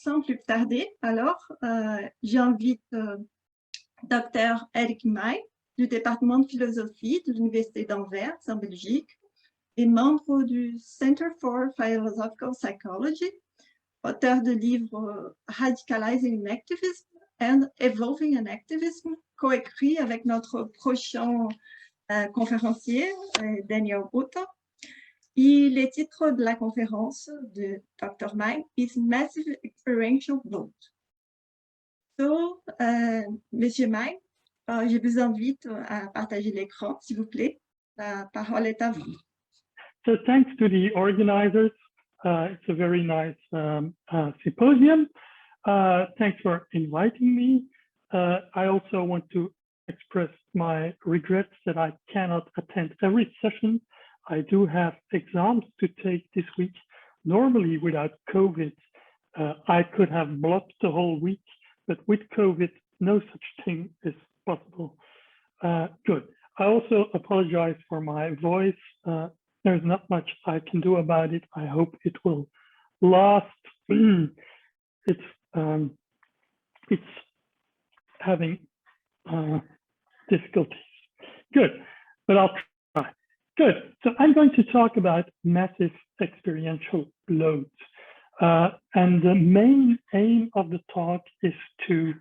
sans plus tarder, alors, j'invite Dr. Erik Myin du département de philosophie de l'Université d'Anvers en Belgique et membre du Center for Philosophical Psychology, auteur de livres Radicalizing in Activism and Evolving in Activism, coécrit avec notre prochain conférencier, Daniel Botha. Et le titre de la conférence de Dr. Myin is Massive Experiential Bloat. So, Monsieur Myin, je vous invite à partager l'écran, s'il vous plaît. La parole est à vous. So thanks to the organizers. It's a very nice symposium. Thanks for inviting me. I also want to express my regrets that I cannot attend every session. I do have exams to take this week. Normally, without COVID, I could have blocked the whole week, but with COVID, no such thing is possible. Good. I also apologize for my voice. There's not much I can do about it. I hope it will last. It's having difficulties. Good, but I'll try. Good. So I'm going to talk about massive experiential bloat. And the main aim of the talk is to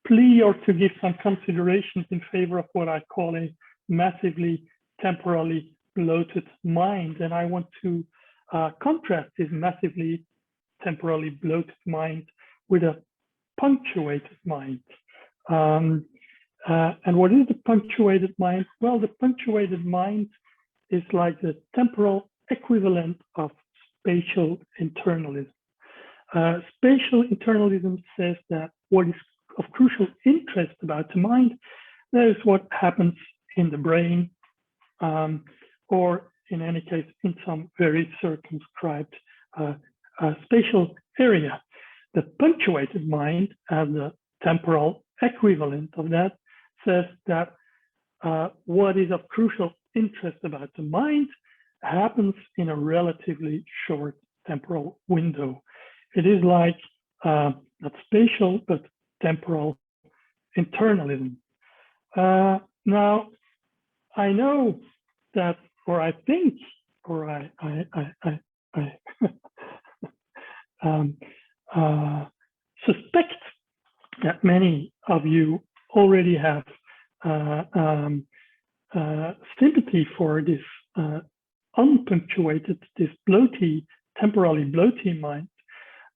plea or to give some considerations in favor of what I call a massively temporally bloated mind. And I want to contrast this massively temporally bloated mind with a punctuated mind. And what is the punctuated mind? Well, the punctuated mind is like the temporal equivalent of spatial internalism. Spatial internalism says that what is of crucial interest about the mind, that is what happens in the brain, or in any case, in some very circumscribed spatial area. The punctuated mind, as the temporal equivalent of that, says that what is of crucial interest about the mind happens in a relatively short temporal window. It is like not spatial, but temporal internalism. Now, I know that, or I think, or I suspect that many of you already have sympathy for this unpunctuated, this bloaty, temporally bloaty mind.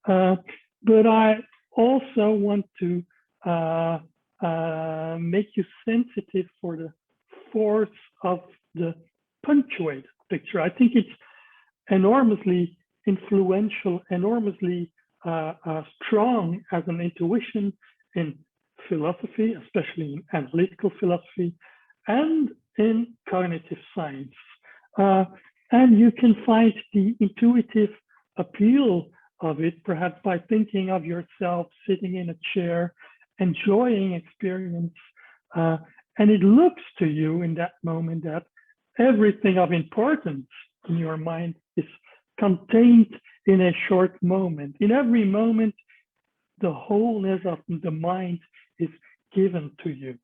But I also want to make you sensitive for the force of the punctuated picture. I think it's enormously influential, enormously strong as an intuition in philosophy, especially in analytical philosophy, and in cognitive science. And you can find the intuitive appeal of it, perhaps by thinking of yourself sitting in a chair, enjoying experience, and it looks to you in that moment that everything of importance in your mind is contained in a short moment. In every moment, the wholeness of the mind is given to you.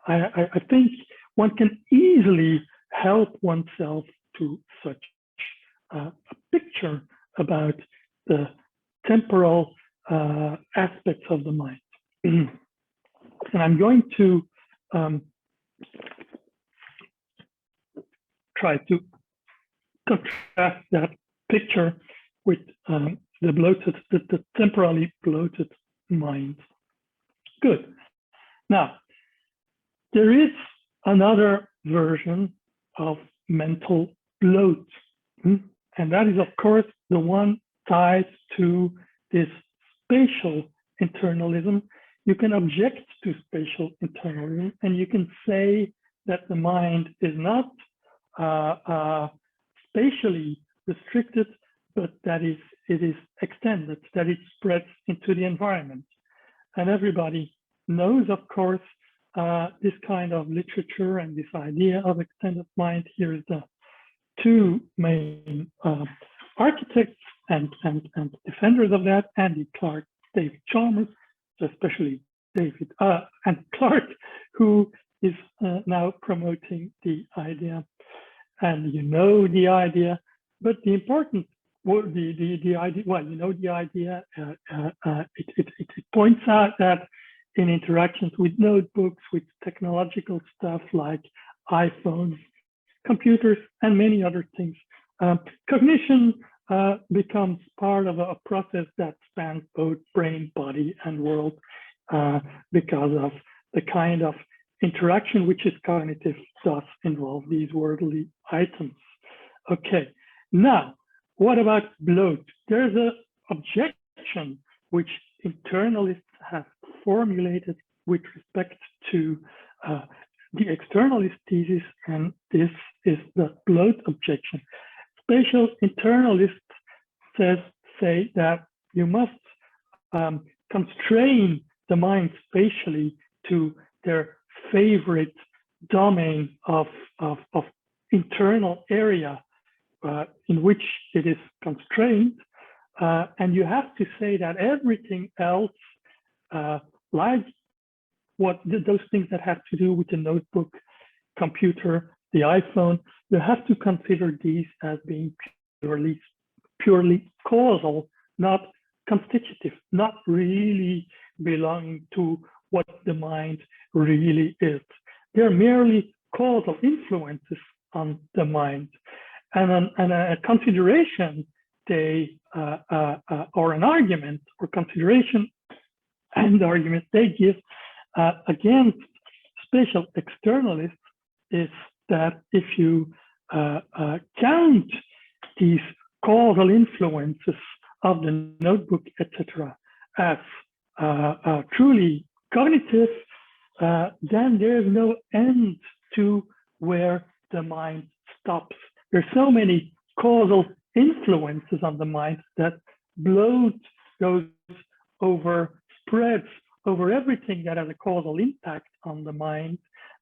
I think one can easily help oneself to such a picture about the temporal aspects of the mind. And I'm going to try to contrast that picture with the temporally bloated mind. Good. Now, there is another version of mental bloat, and that is, of course, the one tied to this spatial internalism. You can object to spatial internalism, and you can say that the mind is not spatially restricted, but that it is extended, that it spreads into the environment. And everybody knows, of course, this kind of literature and this idea of extended mind. Here is the two main architects and defenders of that, Andy Clark, David Chalmers, especially David and Clark, who is now promoting the idea. And you know the idea, but the important, the idea, well, you know the idea, it points out that in interactions with notebooks, with technological stuff like iPhones, computers, and many other things, cognition becomes part of a process that spans both brain, body, and world because of the kind of interaction which is cognitive, thus involve these worldly items. Okay, now, what about bloat? There's an objection which internalists have formulated with respect to the externalist thesis, and this is the bloat objection. Spatial internalists say that you must constrain the mind spatially to their favorite domain of internal area in which it is constrained, and you have to say that everything else, like those things that have to do with the notebook, computer, the iPhone, you have to consider these as being purely causal, not constitutive, not really belonging to what the mind really is. They're merely causal influences on the mind. And a consideration or an argument or consideration and argument they give against spatial externalists is that if you count these causal influences of the notebook, etc., as truly cognitive, then there's no end to where the mind stops. There's so many causal influences on the mind that bloat goes over, spreads over everything that has a causal impact on the mind,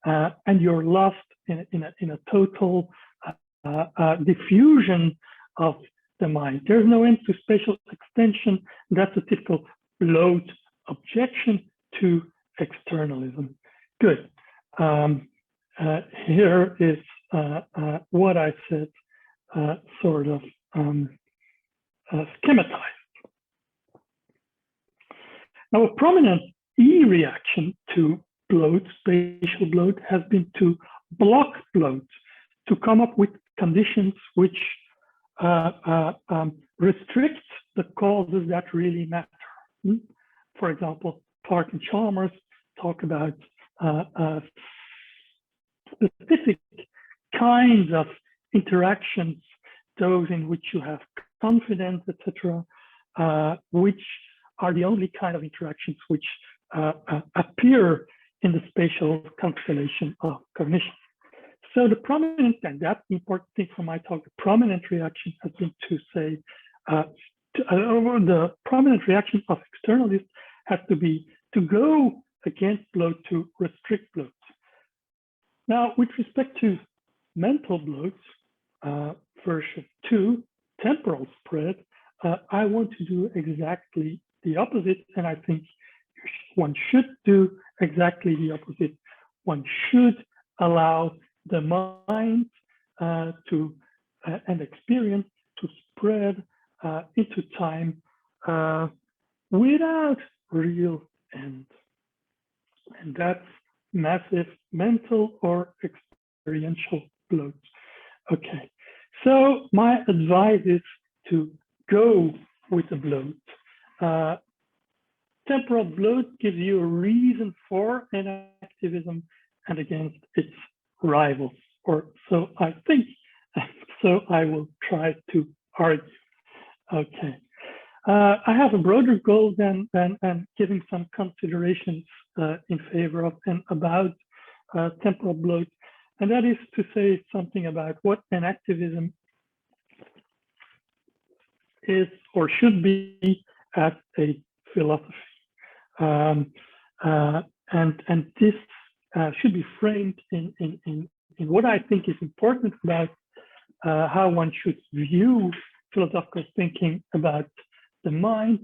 and you're lost in a total diffusion of the mind. There's no end to spatial extension. That's a typical bloat objection to externalism. Good. Here is what I said, sort of schematized. Now, a prominent E-reaction to bloat, spatial bloat, has been to block bloat, to come up with conditions which restrict the causes that really matter. For example, Clark and Chalmers talk about specific kinds of interactions, those in which you have confidence, etc., which are the only kind of interactions which appear in the spatial constellation of cognition. So the prominent, and that's the important thing for my talk, the prominent reaction has been to say, the prominent reaction of externalists has to be to go against bloat, to restrict bloat. Now, with respect to mental bloat, version 2, temporal spread, I want to do exactly the opposite, and I think one should do exactly the opposite. One should allow the mind and experience to spread into time without real end. And that's massive mental or experiential bloat. Okay, so my advice is to go with the bloat. Temporal bloat gives you a reason for an activism and against its rivals, or so I think, so I will try to argue. Okay. I have a broader goal than giving some considerations in favor of and about temporal bloat, and that is to say something about what an activism is or should be as a philosophy. And this should be framed in what I think is important about how one should view philosophical thinking about the mind,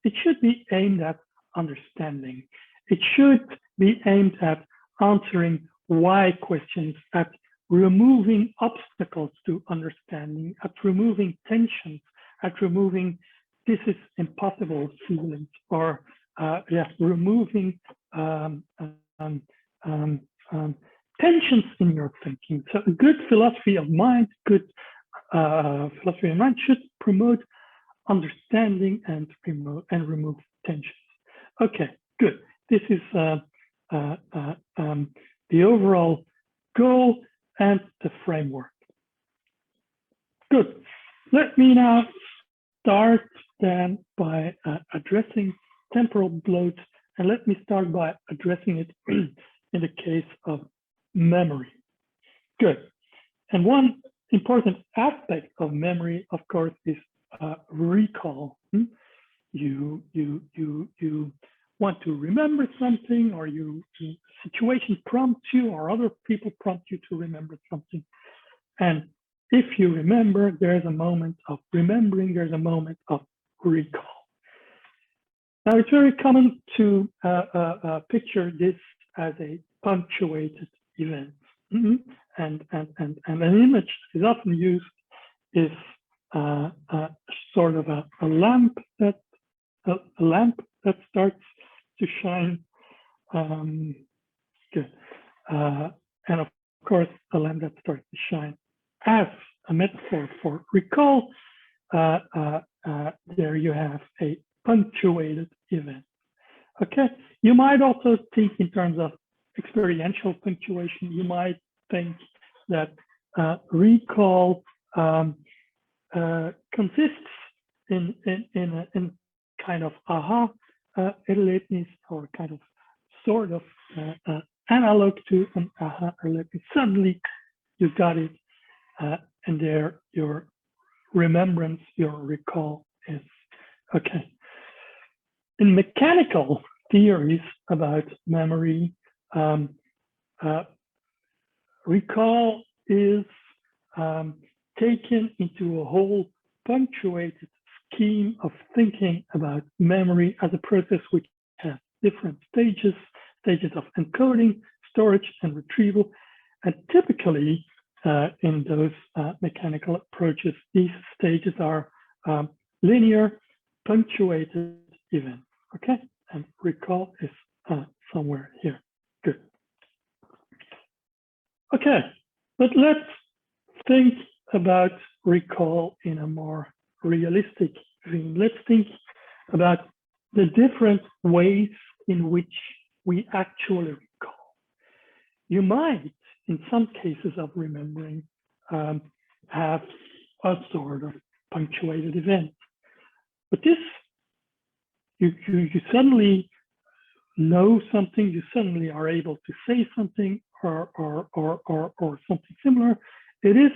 it should be aimed at understanding. It should be aimed at answering why questions, at removing obstacles to understanding, at removing tensions, at removing this is impossible feelings, or removing tensions in your thinking. So a good philosophy of mind, philosophy of mind should promote understanding and remove tensions. Okay, good. This is the overall goal and the framework. Good. Let me now start then by addressing temporal bloat, and let me start by addressing it in the case of memory. Good. And one important aspect of memory, of course, is recall. You want to remember something, or situation prompts you, or other people prompt you to remember something. And if you remember, there's a moment of remembering, there's a moment of recall. Now, it's very common to picture this as a punctuated event. And an image that is often used is sort of a lamp that starts to shine. Good. And of course, a lamp that starts to shine as a metaphor for recall. There you have a punctuated event. Okay. You might also think in terms of experiential punctuation. You might think that recall consists in kind of aha erlebnis, or kind of sort of analog to an aha erlebnis. Suddenly you got it, and there your remembrance, your recall is. Okay. In mechanical theories about memory, recall is taken into a whole punctuated scheme of thinking about memory as a process which has different stages of encoding, storage, and retrieval. And typically, in those mechanical approaches, these stages are linear, punctuated events. Okay, and recall is somewhere here. Good. Okay, but let's think about recall in a more realistic vein. Let's think about the different ways in which we actually recall. You might, in some cases of remembering, have a sort of punctuated event, but this, you suddenly know something, you suddenly are able to say something or something similar. It is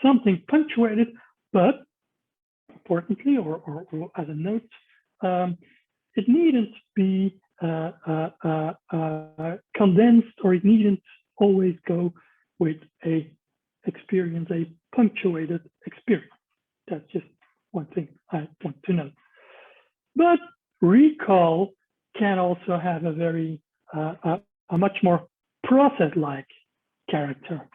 something punctuated, but importantly, or as a note, it needn't be condensed, or it needn't always go with a punctuated experience. That's just one thing I want to note. But recall can also have a very a much more process-like character.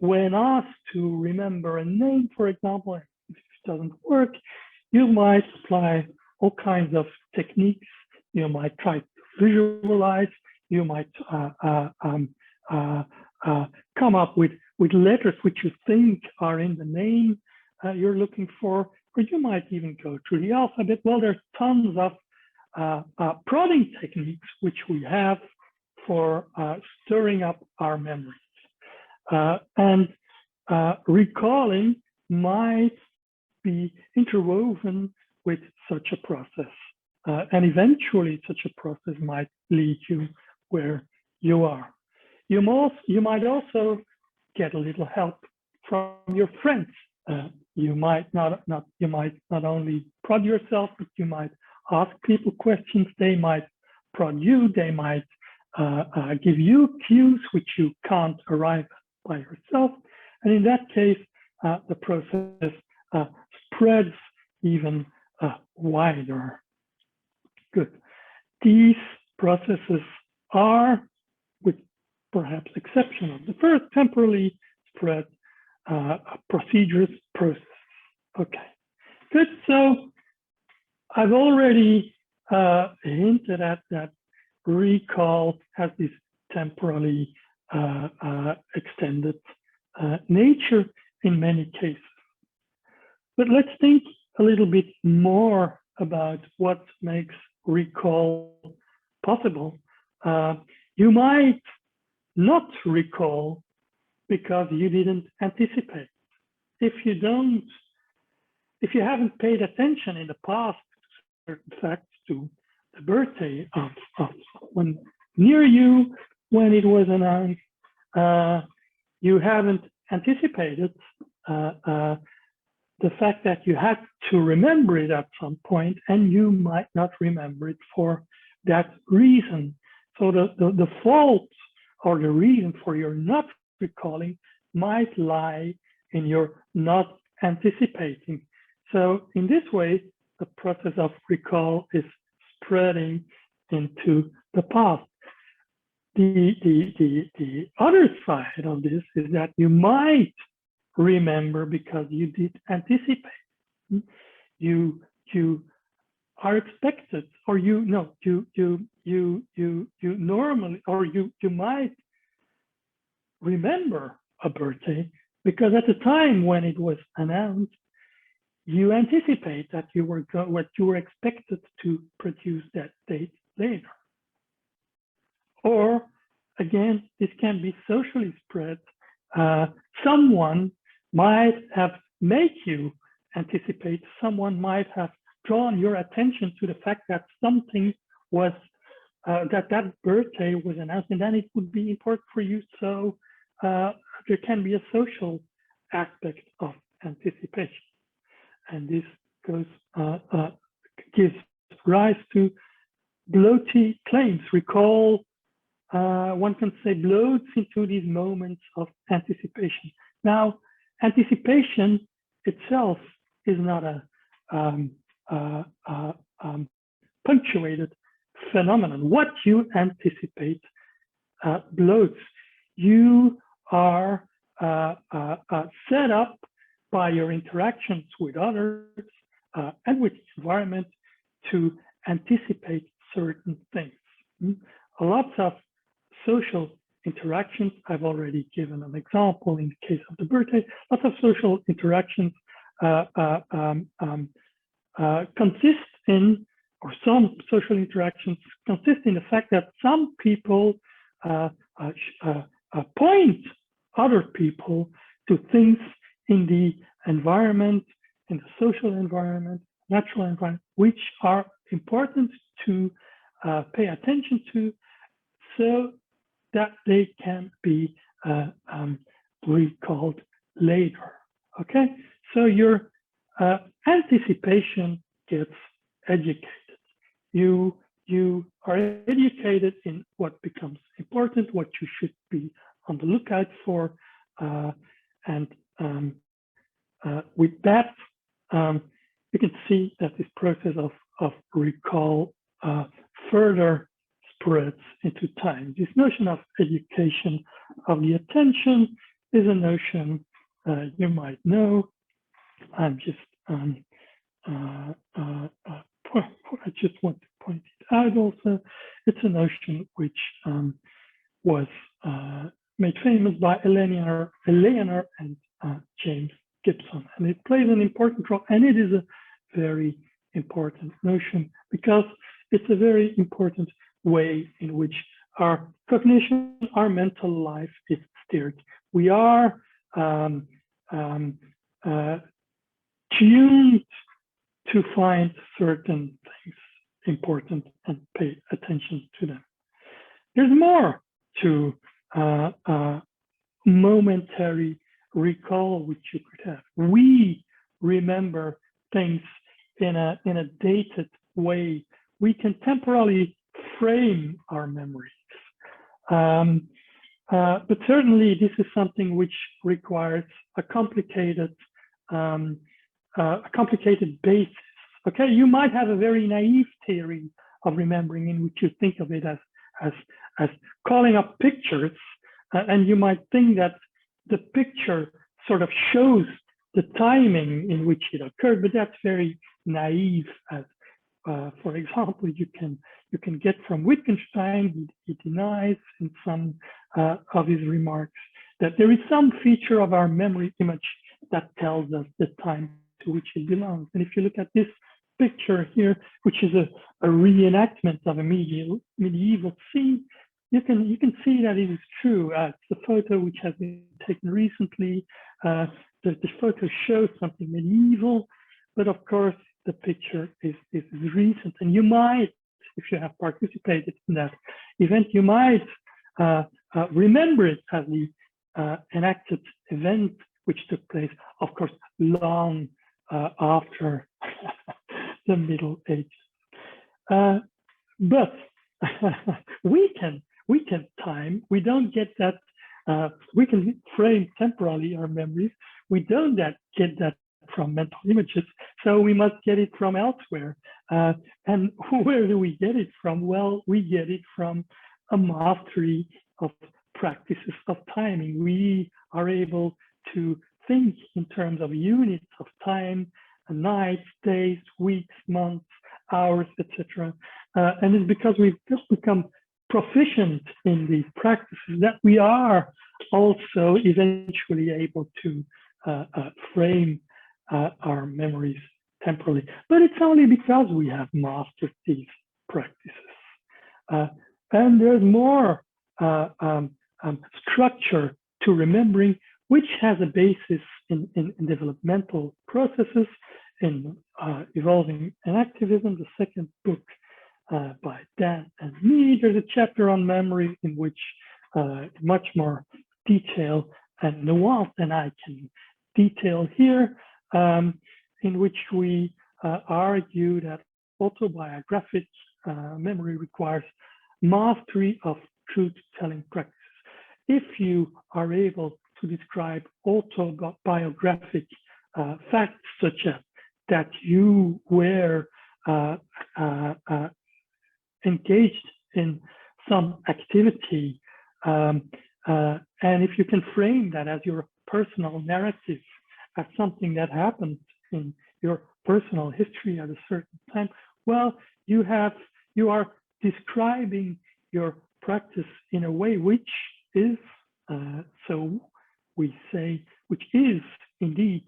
When asked to remember a name, for example, if it doesn't work, you might apply all kinds of techniques. You might try to visualize. You might come up with letters which you think are in the name you're looking for, or you might even go through the alphabet. Well, there's tons of prodding techniques which we have for stirring up our memories. And recalling might be interwoven with such a process. And eventually such a process might lead you where you are. You might also get a little help from your friends. You might not only prod yourself, but you might ask people questions. They might prod you. They might give you cues which you can't arrive at by yourself. And in that case, the process spreads even wider. Good. These processes are, with perhaps exception of the first, temporally spread procedures, process. Okay, good. So I've already hinted at that recall has this temporally extended nature in many cases. But let's think a little bit more about what makes recall possible. You might not recall because you didn't anticipate. If you haven't paid attention in the past to certain facts, to the birthday of someone near you when it was announced, you haven't anticipated the fact that you had to remember it at some point, and you might not remember it for that reason. So the fault or the reason for your not recalling might lie in your not anticipating. So in this way, the process of recall is spreading into the past. The other side of this is that you might remember because you did anticipate. You are expected, or you normally, or you might remember a birthday because at the time when it was announced, you anticipate that you were expected to produce that date later. Or again, this can be socially spread. Someone might have made you anticipate, someone might have drawn your attention to the fact that something was, that birthday was announced, and then it would be important for you. So there can be a social aspect of anticipation. And this gives rise to Bloaty claims. Recall, one can say, bloats into these moments of anticipation. Now, anticipation itself is not a punctuated phenomenon. What you anticipate bloats. You are set up by your interactions with others and with the environment to anticipate certain things. Lots of social interactions, I've already given an example in the case of the birthday, lots of social interactions consist in, or some social interactions consist in the fact that some people point other people to things in the environment, in the social environment, natural environment, which are important to pay attention to so that they can be recalled later. Okay, so your anticipation gets educated. You are educated in what becomes important, what you should be on the lookout for, and with that, you can see that this process of recall further spreads into time. This notion of education of the attention is a notion you might know. I'm just I just want to point it out also. It's a notion which was made famous by Eleanor and James Gibson, and it plays an important role, and it is a very important notion because it's a very important way in which our cognition, our mental life is steered. We are tuned to find certain things important and pay attention to them. There's more to momentary recall which you could have. We remember things in a dated way. We can temporarily frame our memories. But certainly this is something which requires a complicated a complicated basis. Okay, you might have a very naive theory of remembering in which you think of it as calling up pictures, and you might think that the picture sort of shows the timing in which it occurred, but that's very naive. As for example, you can get from Wittgenstein, he denies in some of his remarks that there is some feature of our memory image that tells us the time to which it belongs. And if you look at this picture here, which is a reenactment of a medieval scene, you can see that it is true. It's a photo which has been taken recently. The photo shows something medieval, but of course the picture is recent. And you might, if you have participated in that event, you might remember it as the enacted event which took place, of course, long after the Middle Ages. But we can time. We don't get that. We can frame temporally our memories. We don't get that from mental images, so we must get it from elsewhere. And where do we get it from? Well, we get it from a mastery of practices of timing. We are able to think in terms of units of time, nights, days, weeks, months, hours, etc. And it's because we've just become proficient in these practices that we are also eventually able to frame our memories temporally. But it's only because we have mastered these practices. And there's more structure to remembering, which has a basis in developmental processes, in Evolving Enactivism, the second book by Dan and me. There's a chapter on memory in which much more detail and nuance than I can detail here, in which we argue that autobiographic memory requires mastery of truth-telling practices. If you are able to describe autobiographic facts, such as that you were engaged in some activity, and if you can frame that as your personal narrative, as something that happened in your personal history at a certain time, well, you are describing your practice in a way which is, so we say, which is indeed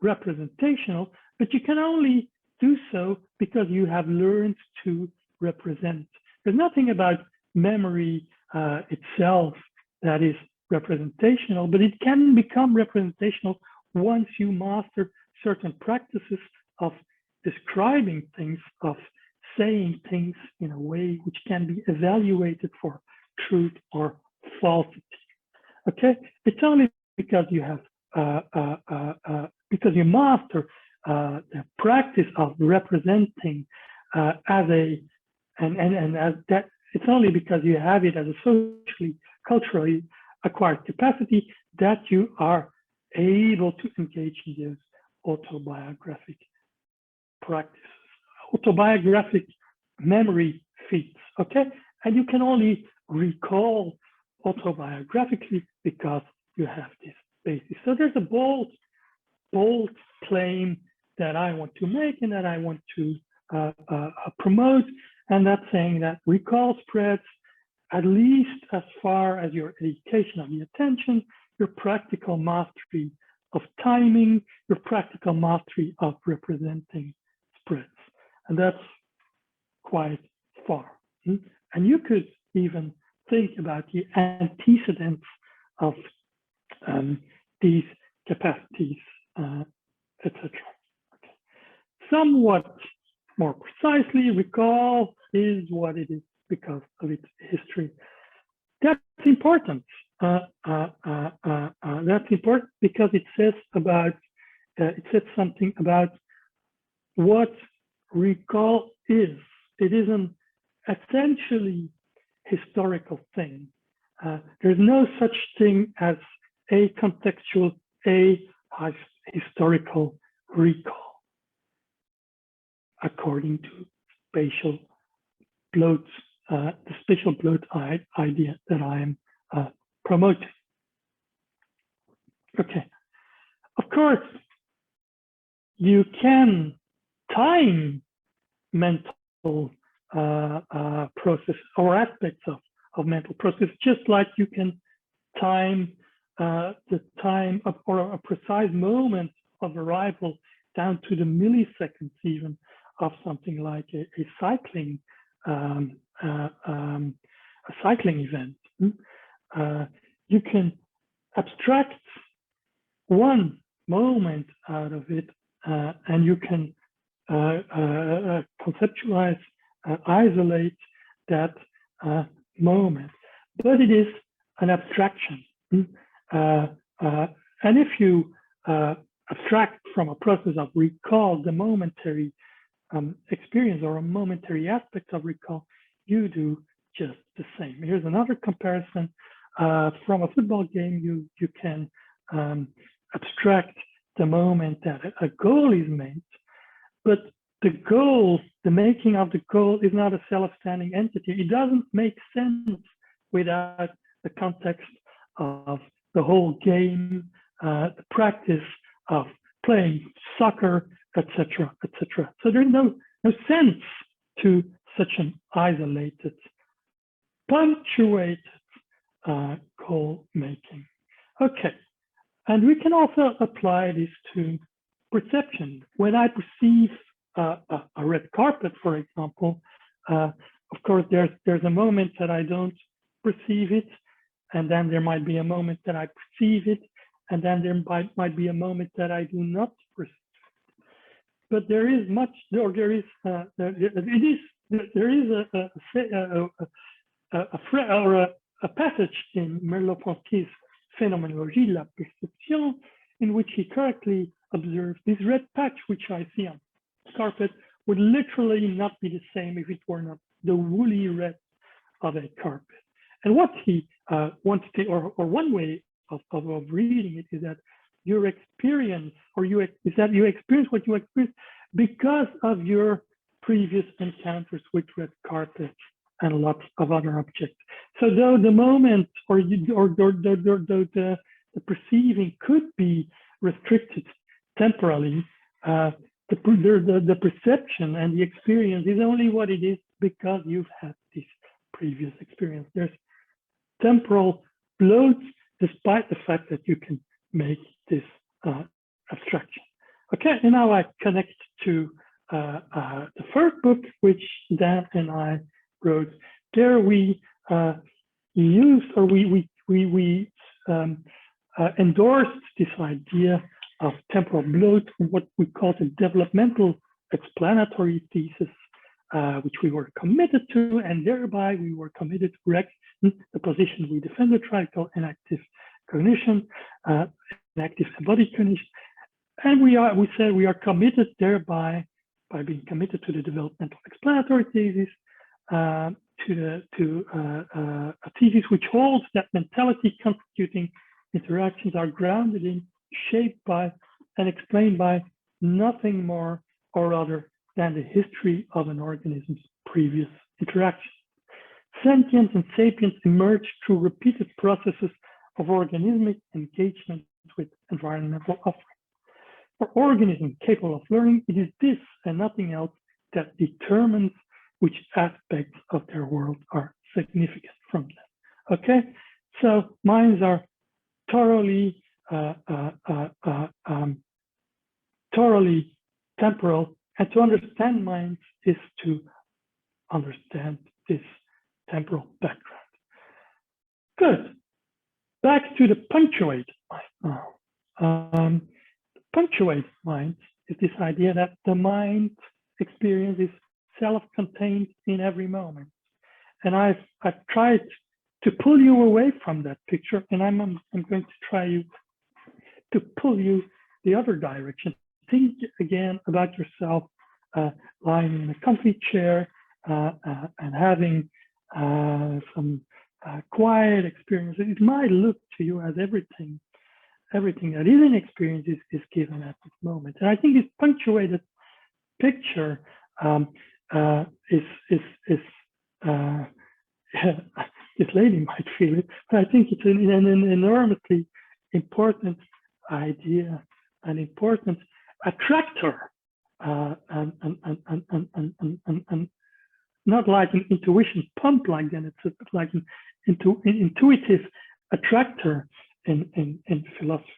representational, but you can only do so because you have learned to represent. There's nothing about memory itself that is representational, but it can become representational once you master certain practices of describing things, of saying things in a way which can be evaluated for truth or falsity. Okay, it's only because you have because you master the practice of representing as a and as that. It's only because you have it as a socially, culturally acquired capacity that you are able to engage in those autobiographic practices, autobiographic memory feats. Okay, and you can only recall autobiographically because you have this basis. So there's a bold claim that I want to make and that I want to promote, and that's saying that recall spreads at least as far as your education of the attention, your practical mastery of timing, your practical mastery of representing spreads. And that's quite far. And you could even think about the antecedents of these capacities, etc. Okay. Somewhat more precisely, recall is what it is because of its history. That's important. That's important because it says something about what recall is. It is an essentially historical thing. There's no such thing as a contextual, a historical recall, according to spatial bloat, the spatial bloat idea that I am promoting. Okay, of course, you can time mental process or aspects of mental process, just like you can time the time of, or a precise moment of arrival down to the milliseconds even of something like a cycling event. You can abstract one moment out of it, and you can conceptualize, isolate that moment, but it is an abstraction. And if you abstract from a process of recall the momentary experience or a momentary aspect of recall, you do just the same. Here's another comparison. From a football game, you can abstract the moment that a goal is made, but the goal, the making of the goal, is not a self-standing entity. It doesn't make sense without the context of the whole game, the practice of playing soccer, etc., etc. So there's no sense to such an isolated, punctuated goal making. Okay, and we can also apply this to perception. When I perceive a red carpet, for example, of course, there's a moment that I don't perceive it, and then there might be a moment that I perceive it, and then there might be a moment that I do not perceive it. But there is much, or there is a passage in Merleau-Ponty's Phenomenologie de la Perception, in which he correctly observes this red patch which I see on the carpet would literally not be the same if it were not the woolly red of a carpet. And what he wants to, or one way of reading it, is that your experience, or you experience what you experience because of your previous encounters with red carpets and lots of other objects. So though the moment or the perceiving could be restricted temporally, the perception and the experience is only what it is because you've had this previous experience. There's temporal bloat, despite the fact that you can make this abstraction. Okay, and now I connect to the first book, which Dan and I wrote. There we used, or we endorsed this idea of temporal bloat, what we call the Developmental-Explanatory Thesis, which we were committed to, and thereby we were committed to correct the position we defended, radical and active cognition, active embodied cognition. And we said we are committed thereby, by being committed to the Developmental-Explanatory Thesis, to a thesis which holds that mentality constituting interactions are grounded in, shaped by, and explained by nothing more or other than the history of an organism's previous interaction. Sentience and sapience emerge through repeated processes of organismic engagement with environmental offerings. For organisms capable of learning, it is this and nothing else that determines which aspects of their world are significant from them. Okay, so minds are thoroughly temporal, and to understand minds is to understand this temporal background. Good. Back to the punctuated mind now. Punctuated mind is this idea that the mind experience is self-contained in every moment. And I've tried to pull you away from that picture, and I'm going to try to pull you the other direction. Think again about yourself lying in a comfy chair and having some quiet experience. It might look to you as everything everything that is in experience is given at this moment. And I think this punctuated picture this lady might feel it, but I think it's an enormously important idea, an important attractor, and not like an intuition pump like that. It's like an intuitive attractor in philosophy,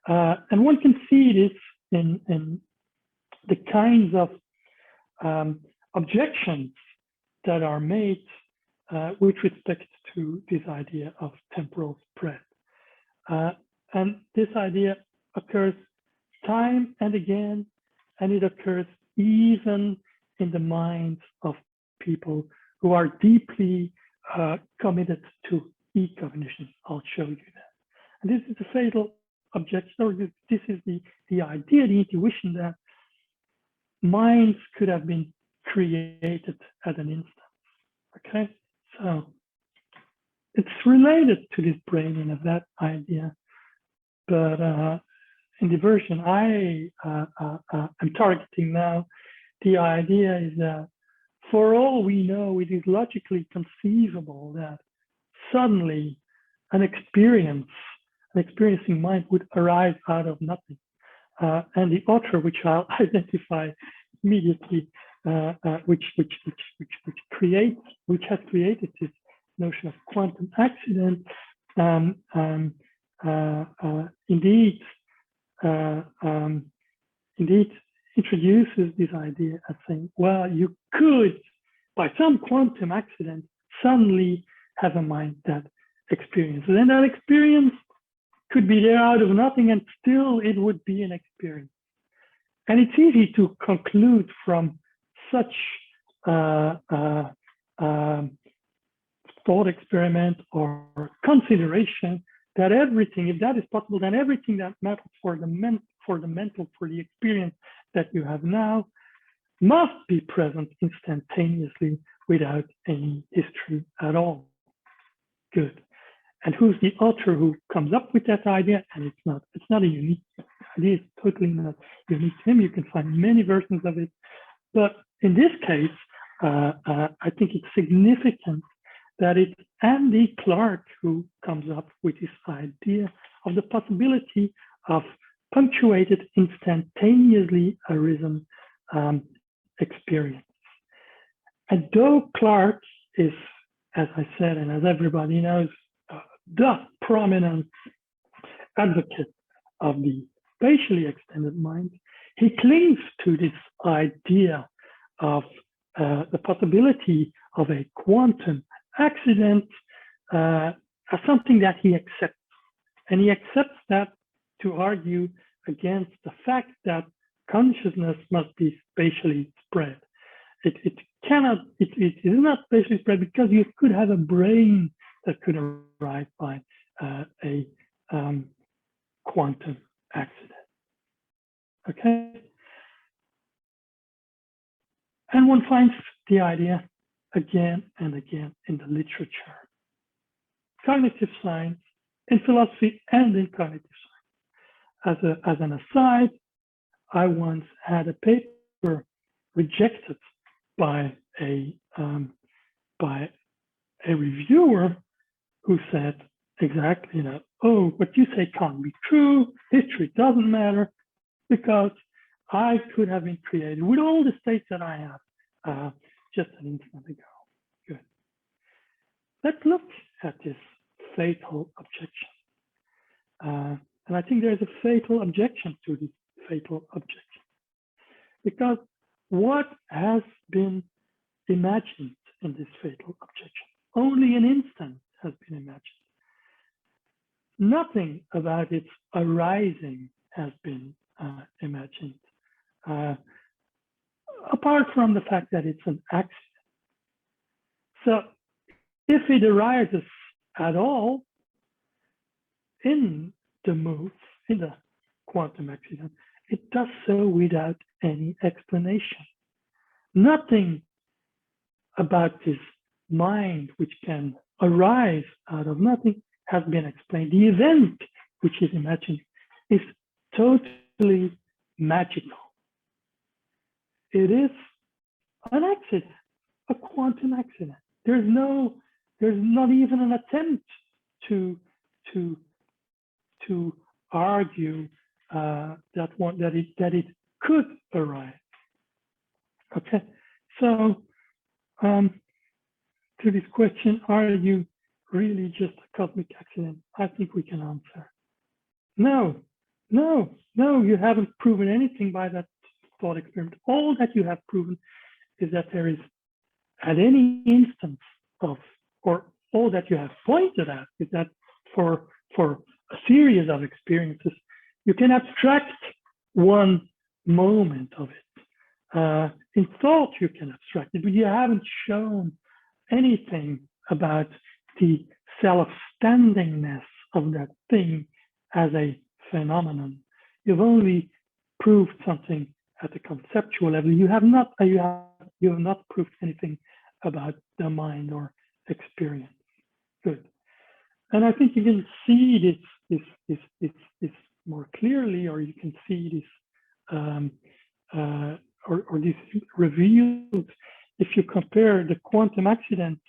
and one can see this in the kinds of objections that are made with respect to this idea of temporal spread. And this idea occurs time and again, and it occurs even in the minds of people who are deeply committed to e-cognition. I'll show you that. And this is the fatal objection, or this is the idea, the intuition that minds could have been created at an instant. Okay, so it's related to this braining of that idea, but in the version I'm targeting now, the idea is that for all we know, it is logically conceivable that suddenly an experiencing mind would arise out of nothing. And the author, which I'll identify immediately, which has created this notion of quantum accident, indeed introduces this idea as saying, well, you could, by some quantum accident, suddenly have a mind that experiences, and that experience could be there out of nothing, and still it would be an experience. And it's easy to conclude from such thought experiment or consideration that everything, if that is possible, then everything that matters for the mental, for the experience that you have now, must be present instantaneously without any history at all. Good. And who's the author who comes up with that idea? And it's not a unique idea, it's totally not unique to him. You can find many versions of it. But in this case, I think it's significant that it's Andy Clark who comes up with this idea of the possibility of punctuated, instantaneously arisen experience. And though Clark is, as I said, and as everybody knows, the prominent advocate of the spatially extended mind, he clings to this idea of the possibility of a quantum accident as something that he accepts. And he accepts that to argue against the fact that consciousness must be spatially spread. It is not spatially spread because you could have a brain that could arrive by a quantum accident. Okay? And one finds the idea again and again in the literature. Cognitive science, in philosophy and in cognitive science. As an aside, I once had a paper rejected by a reviewer who said exactly that, oh, what you say can't be true, history doesn't matter, because I could have been created with all the states that I have just an instant ago. Good. Let's look at this fatal objection. And I think there's a fatal objection to this fatal objection, because what has been imagined in this fatal objection? Only an instant has been imagined. Nothing about its arising has been imagined, apart from the fact that it's an accident. So if it arises at all in the move, in the quantum accident, it does so without any explanation. Nothing about this mind which can arise out of nothing has been explained. The event which is imagined, is totally magical. It is an accident, a quantum accident. There's not even an attempt to argue that it could arise. Okay, so to this question, are you really just a cosmic accident? I think we can answer no. You haven't proven anything by that thought experiment. All that you have proven is that there is, at any instance of, or all that you have pointed at is that for a series of experiences, you can abstract one moment of it. In thought, you can abstract it, but you haven't shown anything about the self-standingness of that thing as a phenomenon. You've only proved something at the conceptual level. You have not proved anything about the mind or experience. Good. And I think you can see this more clearly, or you can see this, or this revealed if you compare the quantum accident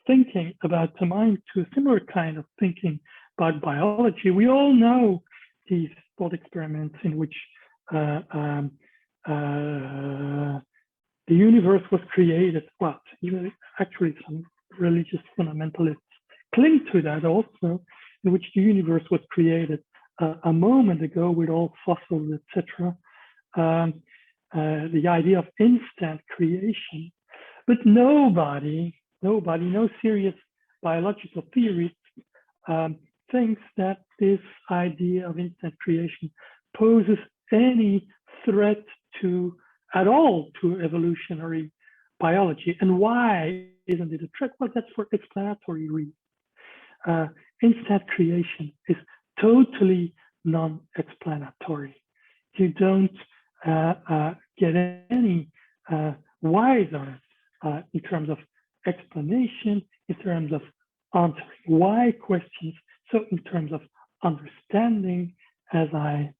thinking about the mind to a similar kind of thinking about biology. We all know these thought experiments in which the universe was created. Well, actually some religious fundamentalists cling to that also, in which the universe was created a moment ago with all fossils, etc. The idea of instant creation, but nobody, no serious biological theorist thinks that this idea of instant creation poses any threat at all to evolutionary biology. And why isn't it a threat? Well, that's for explanatory reasons. Instant creation is totally non-explanatory. You don't get any wiser in terms of explanation, in terms of answering why questions. So in terms of understanding, as I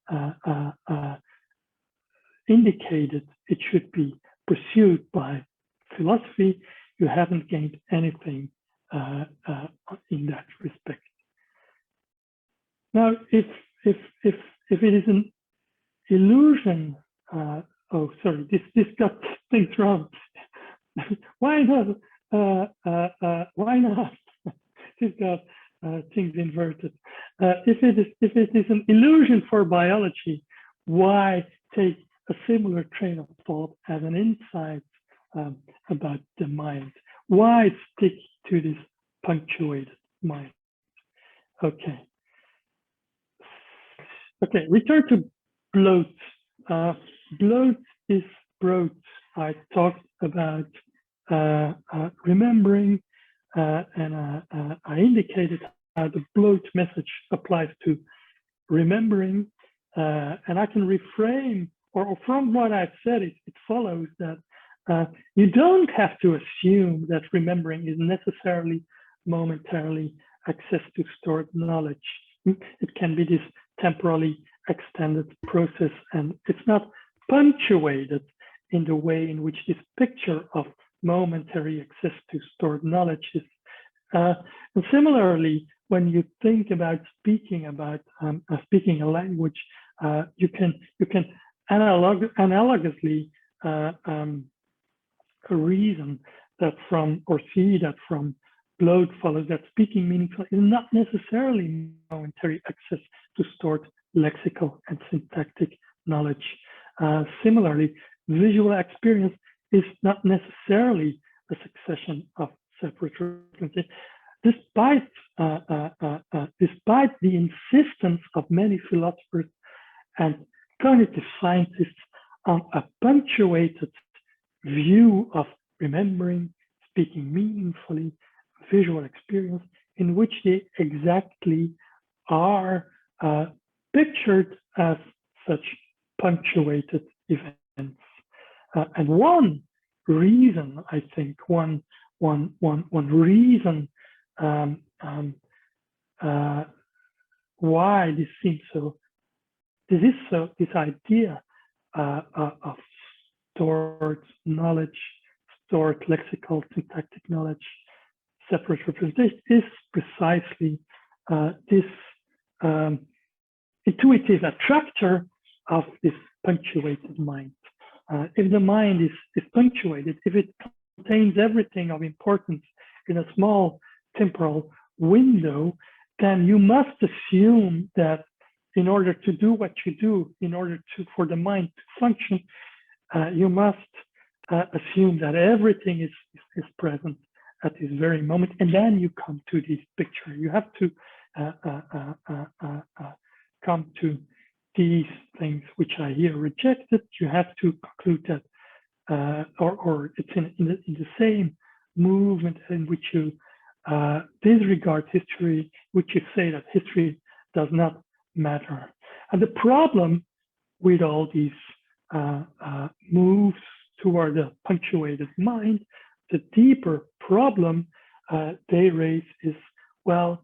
indicated, it should be pursued by philosophy. You haven't gained anything in that respect. Now, if it is an illusion, oh, sorry, this got things wrong. Why not? Why not? This got things inverted. If it is an illusion for biology, why take a similar train of thought as an insight about the mind? Why stick to this punctuated mind? Okay. Okay, return to bloat. Bloat is broad. I talked about remembering, and I indicated how the bloat message applies to remembering, and I can reframe, or from what I've said, it follows that you don't have to assume that remembering is necessarily momentarily access to stored knowledge. It can be this temporally extended process, and it's not punctuated in the way in which this picture of momentary access to stored knowledge is. And similarly, when you think about speaking a language, you can analogously reason that from, or see that from bloat follows that speaking meaningful is not necessarily momentary access to stored lexical and syntactic knowledge. Similarly, visual experience is not necessarily a succession of separate frequencies, despite the insistence of many philosophers and cognitive scientists on a punctuated view of remembering, speaking meaningfully, visual experience, in which they exactly are pictured as such punctuated events. And one reason, I think, one reason why this seems so. This idea of stored knowledge, stored lexical syntactic knowledge, separate representation is precisely this intuitive attractor of this punctuated mind. If the mind is punctuated, if it contains everything of importance in a small temporal window, then you must assume that in order to do what you do, in order for the mind to function, you must assume that everything is present at this very moment, and then you come to this picture. You have to come to these things which are here rejected. You have to conclude that, or it's in the same movement in which you disregard history, which you say that history does not matter. And the problem with all these moves toward a punctuated mind, the deeper problem they raise is, well,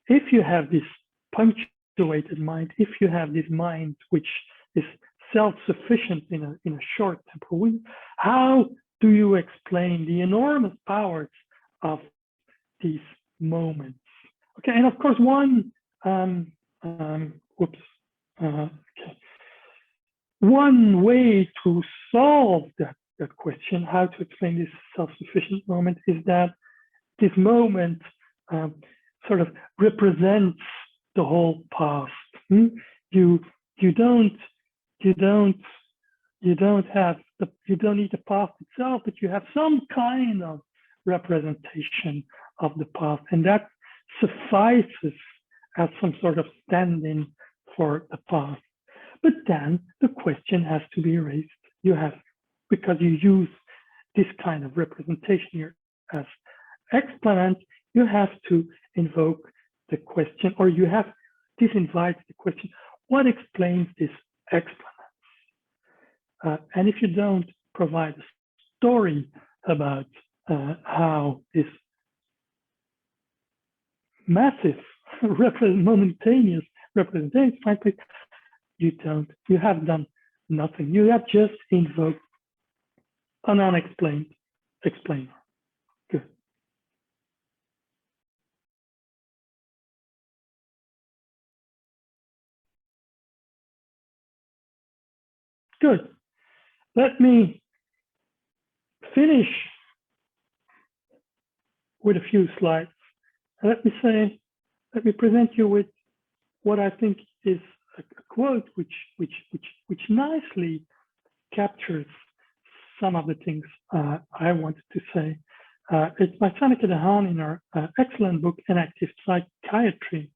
if you have this punctuated mind, if you have this mind which is self-sufficient in a short temporal window, how do you explain the enormous powers of these moments? Okay, and of course, one one way to solve that question, how to explain this self-sufficient moment, is that this moment sort of represents the whole past. You don't need the past itself, but you have some kind of representation of the past, and that suffices as some sort of stand-in for the past. But then the question has to be raised. You have, because you use this kind of representation here as explanant, you have to invoke the question, or you have, this invites the question, what explains this explanant? And if you don't provide a story about how this massive momentaneous representation, frankly, you have done nothing. You have just invoked an unexplained explainer. Good. Good. Let me finish with a few slides. Let me present you with what I think is a quote which nicely captures some of the things I wanted to say. It's by Sanneke de Haan in her excellent book, Enactive Psychiatry.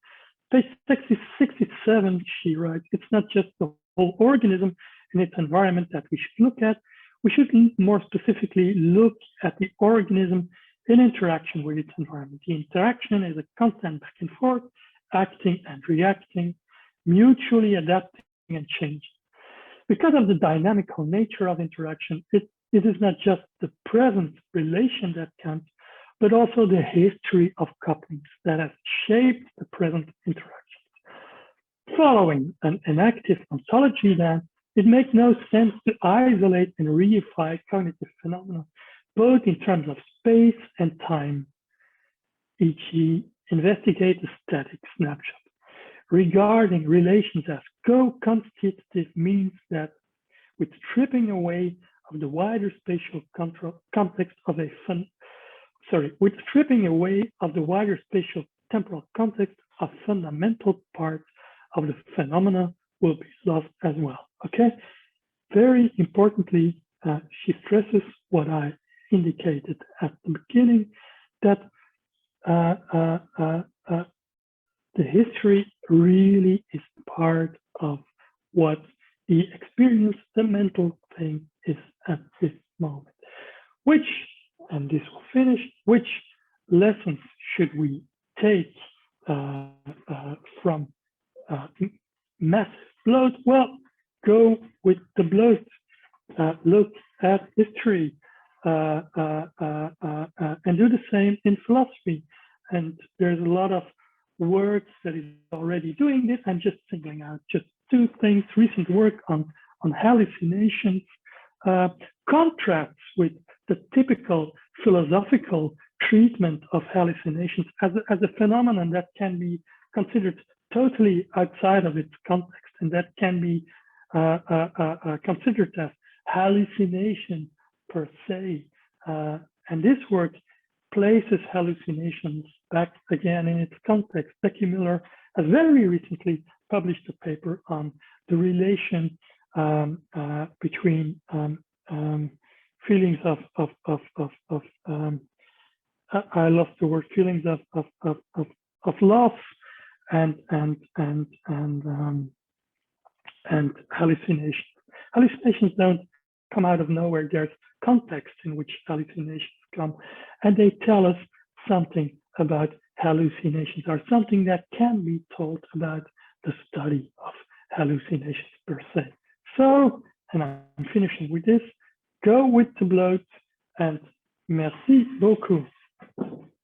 Page 67, she writes, it's not just the whole organism and its environment that we should look at. We should more specifically look at the organism in interaction with its environment. The interaction is a constant back and forth, acting and reacting, mutually adapting and changing. Because of the dynamical nature of interaction, it is not just the present relation that counts, but also the history of couplings that has shaped the present interactions. Following an enactive ontology, then, it makes no sense to isolate and reify cognitive phenomena, both in terms of space and time, e.g., investigate a static snapshot. Regarding relations as co-constitutive means that with stripping away of the wider spatial context of a temporal context, a fundamental part of the phenomena will be lost as well. Okay, very importantly, she stresses what I indicated at the beginning, that the history really is part of what the experience, the mental thing is at this moment. Which, and this will finish, which lessons should we take from massive bloat? Well, go with the bloat. Look at history and do the same in philosophy. And there's a lot of words that is already doing this. I'm just singling out just two things. Recent work on hallucinations contrasts with the typical philosophical treatment of hallucinations as a phenomenon that can be considered totally outside of its context, and that can be considered as hallucination per se. And this work places hallucinations back again in its context. Becky Miller has very recently published a paper on the relation between feelings of I lost the word, feelings of loss and hallucinations. Hallucinations don't come out of nowhere. There's context in which hallucinations come, and they tell us something about hallucinations, or something that can be told about the study of hallucinations per se. So, and I'm finishing with this, go with the bloat, and merci beaucoup.